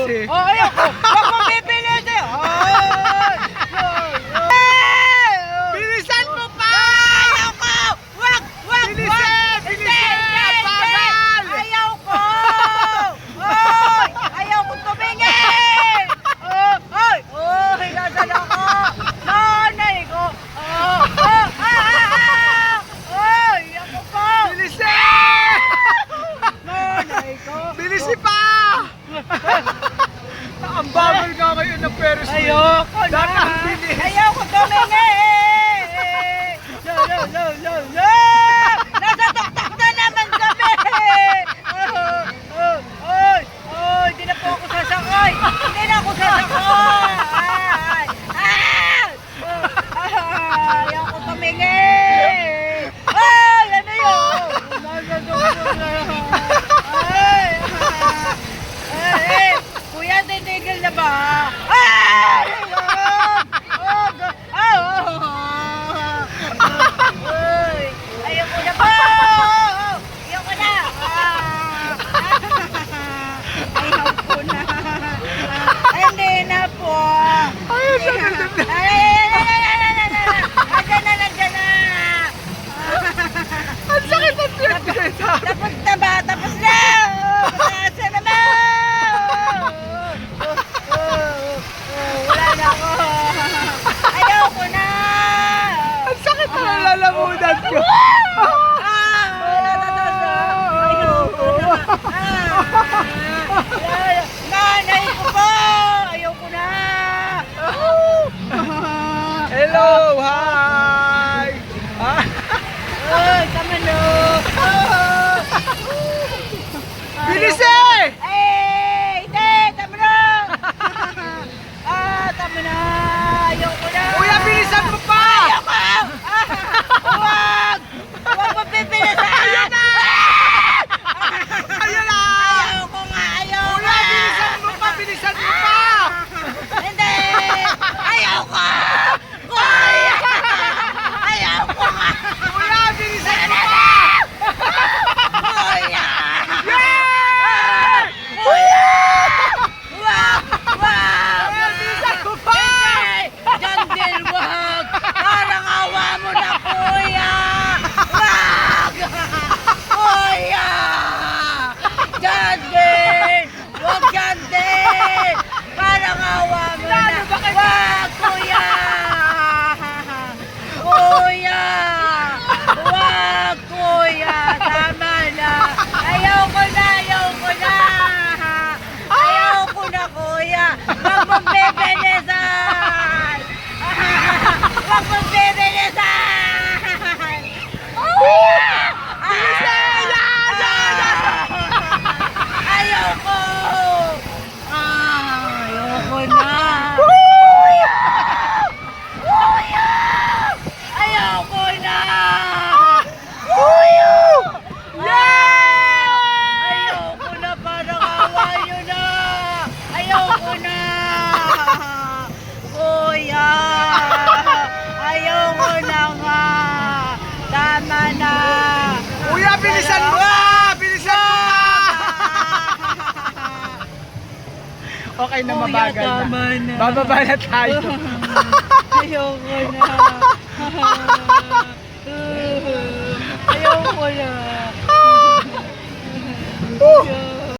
kasi. Oh, ayoko. Huwag mo pipilitin. Bilisan mo pa! Ayoko! Wag! Wag! Bilisan! Bilisan! Bagal! Ayoko! Oy! Ayoko tumingin! Oy! Oy! Nasaan ako? Nanay ko! Oy! Ako po! Bilisan! Nanay ko! Bilisin pa! Ang bagal ka kayo ng Ferris wheel. Ayoko na! Dapat ang bilis. Ayoko tumingin! No! Nasa tuktok na naman kami! Oy! Oy! Hindi na po ako sasakay! Hindi na ako sasakay! Ayoko tumingin! Ay! Ano yun? Nasa tuktok na ay! Kuya, titigil na ba? Ay! Ayoko na po! Ayoko na! Ayoko na! Hindi na po! Nandiyan na! Ang sakit ang tiyan ko. Tapos na ba? Tapos na! Mataasa naman! Wala na ako! Ayoko na! Ang sakit na nalalamunan ko. Ayoko na! Nanay ko po! Ayoko na! Hello! Hi! Ay, tama na! Bilisin! Hindi! Tama na! Tama na! Ayoko na! Kuya, bilisan mo pa! Ayoko! Huwag! Huwag mo pipilisan! Ayun na! Ayun na! Ayoko nga! Ayoko! Kuya, bilisan mo pa! Bilisan mo pa! Hindi! Ayoko! Kuya! Ayoko nga! Kuya, bilisan mo pa! Kuya! Yeah! Kuya! Wag! Wag! Kuya, bilisan mo pa! Jandil, wag! Parang awa mo na, kuya! Wag! Kuya! Jandil! Wag, Jandil! Parang awa mo na! Wag, kuya! Kuya! Wag, kuya! Tama na! Ayoko na! Ayoko na! Ayoko na, kuya! Wag mong bebelesan! Wag mong bebelesan! Kuya! Ayoko! Ayoko na! Kuya! Kuya! Ayoko na! Kuya! Ayoko na, parang awa nyo na! Ayoko na! Kuya! Ayoko na nga! Tama na! Kuya, bilisan mo pa! Bilisan mo pa! Okay na, Kuya, mabagal tama na. Bababa na tayo. Ayoko na! Ayoko na!